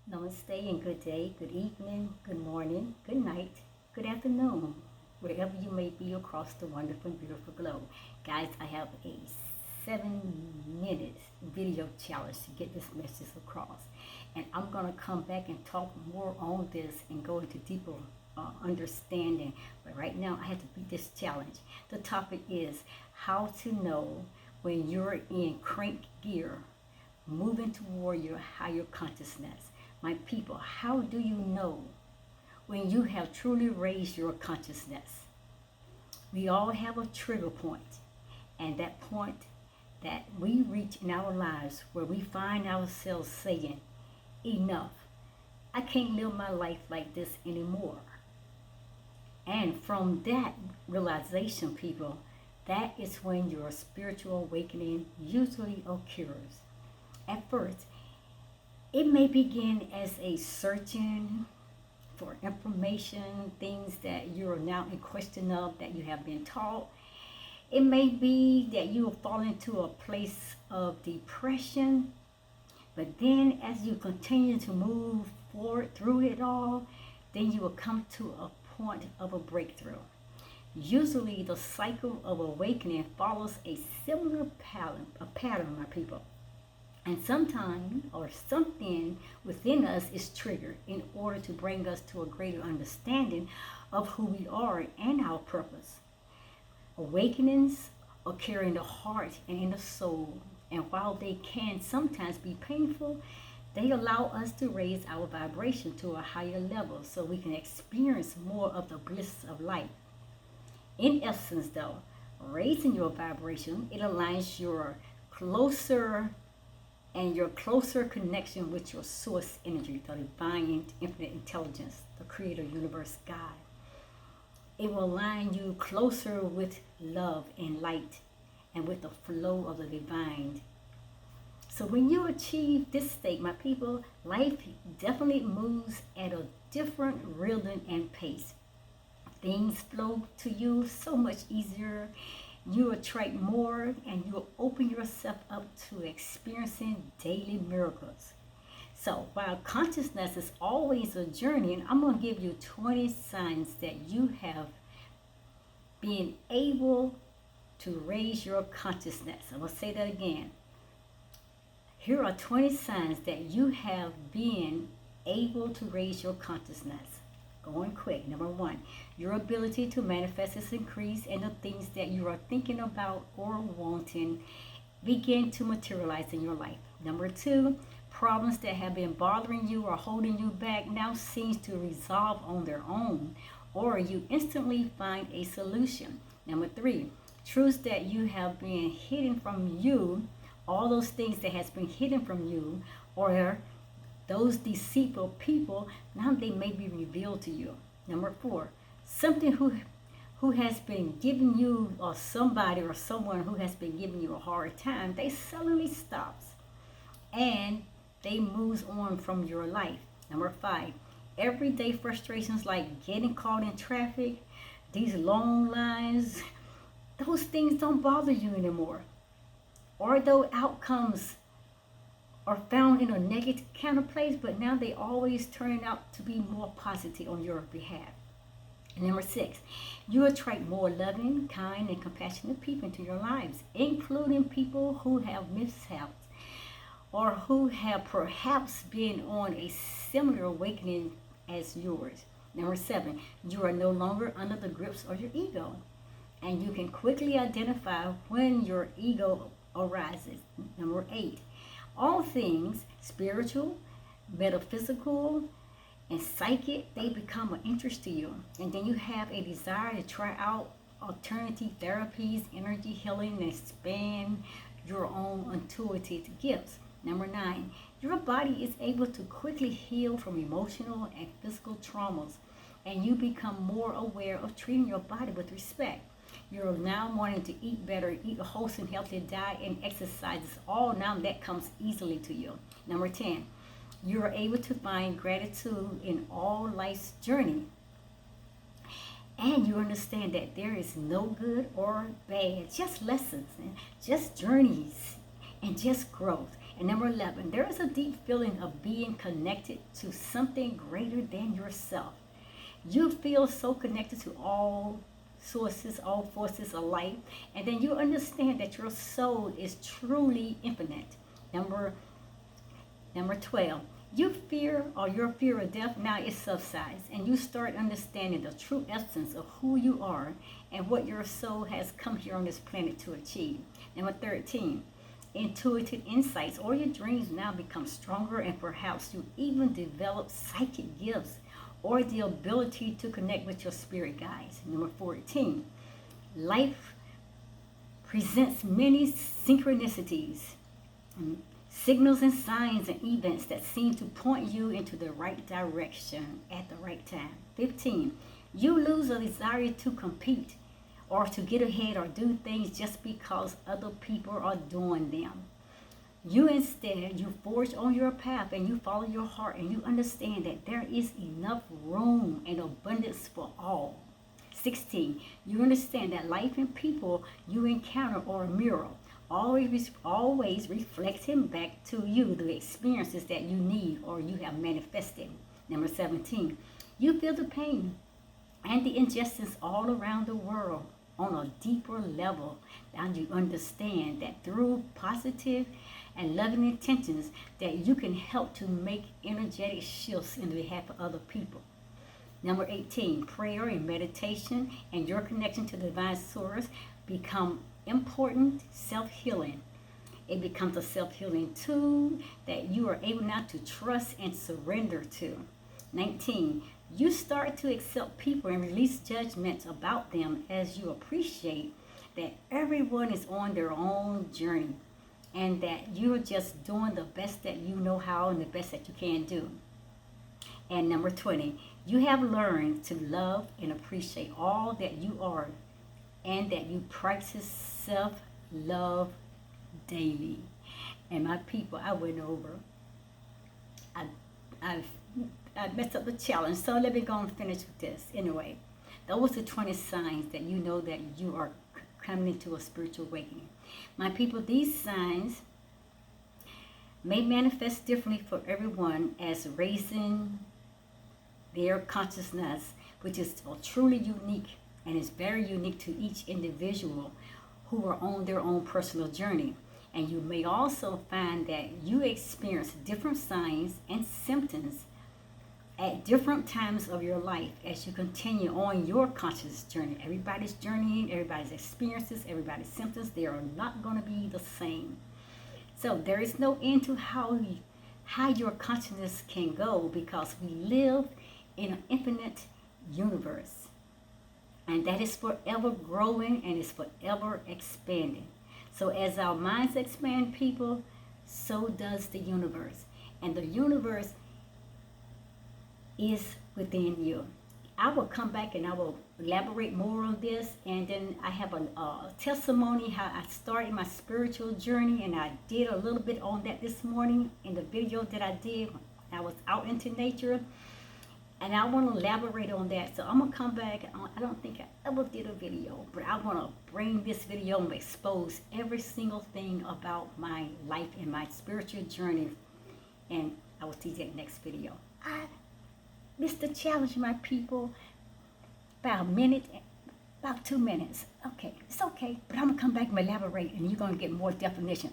Namaste and good day, good evening, good morning, good night, good afternoon, wherever you may be across the wonderful, beautiful globe. Guys, I have a 7 minute video challenge to get this message across. And I'm going to come back and talk more on this and go into deeper understanding. But right now, I have to beat this challenge. The topic is how to know when you're in crank gear, moving toward your higher consciousness. My people, how do you know when you have truly raised your consciousness? We all have a trigger point, and that point that we reach in our lives where we find ourselves saying, enough, I can't live my life like this anymore. And from that realization, people, that is when your spiritual awakening usually occurs. At first, it may begin as a searching for information, things that you're now in question of that you have been taught. It may be that you will fall into a place of depression, but then as you continue to move forward through it all, then you will come to a point of a breakthrough. Usually the cycle of awakening follows a similar pattern, my people. And sometime or something within us is triggered in order to bring us to a greater understanding of who we are and our purpose. Awakenings occur in the heart and in the soul, and while they can sometimes be painful, they allow us to raise our vibration to a higher level so we can experience more of the bliss of life. In essence, though, raising your vibration, it aligns your closer connection with your source energy, the divine infinite intelligence, the creator universe God. It will align you closer with love and light and with the flow of the divine. So when you achieve this state, my people, life definitely moves at a different rhythm and pace. Things flow to you so much easier. You attract more and you'll open yourself up to experiencing daily miracles. So while consciousness is always a journey, and I'm going to give you 20 signs that you have been able to raise your consciousness. I'm going to say that again. Here are 20 signs that you have been able to raise your consciousness. Going quick. Number 1, your ability to manifest is increased, and the things that you are thinking about or wanting begin to materialize in your life. Number 2, problems that have been bothering you or holding you back now seems to resolve on their own, or you instantly find a solution. Number 3, truths that you have been hidden from you, all those things that has been hidden from you, or those deceitful people, now they may be revealed to you. Number 4, something who has been giving you, or somebody or someone who has been giving you a hard time, they suddenly stops and they moves on from your life. Number 5, everyday frustrations like getting caught in traffic, these long lines, those things don't bother you anymore. Although outcomes are found in a negative kind of place, but now they always turn out to be more positive on your behalf. And number 6, you attract more loving, kind, and compassionate people into your lives, including people who have mishaps or who have perhaps been on a similar awakening as yours. Number 7, you are no longer under the grips of your ego, and you can quickly identify when your ego arises. Number 8, all things spiritual, metaphysical, and psychic, they become an interest to you. And then you have a desire to try out alternative therapies, energy healing, and expand your own intuitive gifts. Number 9, your body is able to quickly heal from emotional and physical traumas, and you become more aware of treating your body with respect. You're now wanting to eat better, eat a wholesome, healthy diet, and exercises. All now that comes easily to you. Number 10, you are able to find gratitude in all life's journey. And you understand that there is no good or bad, just lessons, and just journeys, and just growth. And number 11, there is a deep feeling of being connected to something greater than yourself. You feel so connected to all sources, all forces of life, and then you understand that your soul is truly infinite. Number 12, you fear or your fear of death now is subsides, and you start understanding the true essence of who you are and what your soul has come here on this planet to achieve. Number 13, intuitive insights or your dreams now become stronger, and perhaps you even develop psychic gifts or the ability to connect with your spirit guides. Number 14, life presents many synchronicities, signals and signs and events that seem to point you into the right direction at the right time. 15, you lose a desire to compete or to get ahead or do things just because other people are doing them. You instead, you forge on your path and you follow your heart, and you understand that there is enough room and abundance for all. 16, you understand that life and people you encounter are a mirror, always reflecting back to you the experiences that you need or you have manifested. Number 17, you feel the pain and the injustice all around the world on a deeper level, and you understand that through positive and loving intentions that you can help to make energetic shifts in behalf of other people. Number 18, prayer and meditation and your connection to the divine source become important self-healing. It becomes a self-healing tool that you are able now to trust and surrender to. 19, you start to accept people and release judgments about them as you appreciate that everyone is on their own journey and that you're just doing the best that you know how and the best that you can do. And number 20, you have learned to love and appreciate all that you are, and that you practice self-love daily. And my people, I went over. I messed up the challenge, so let me go and finish with this. Anyway, those are 20 signs that you know that you are coming into a spiritual awakening. My people, these signs may manifest differently for everyone as raising their consciousness, which is truly unique and is very unique to each individual who are on their own personal journey. And you may also find that you experience different signs and symptoms at different times of your life as you continue on your conscious journey. Everybody's journeying, everybody's experiences, everybody's symptoms, they are not going to be the same. So there is no end to how your consciousness can go, because we live in an infinite universe. And that is forever growing and is forever expanding. So as our minds expand, people, so does the universe. And the universe is within you. I will come back and I will elaborate more on this. And then I have a testimony how I started my spiritual journey. And I did a little bit on that this morning in the video that I did. I was out into nature. And I want to elaborate on that. So I'm going to come back. I don't think I ever did a video, but I want to bring this video and expose every single thing about my life and my spiritual journey. And I will see that next video. I missed the challenge, my people, about a minute, about 2 minutes. Okay, it's okay. But I'm going to come back and elaborate, and you're going to get more definition.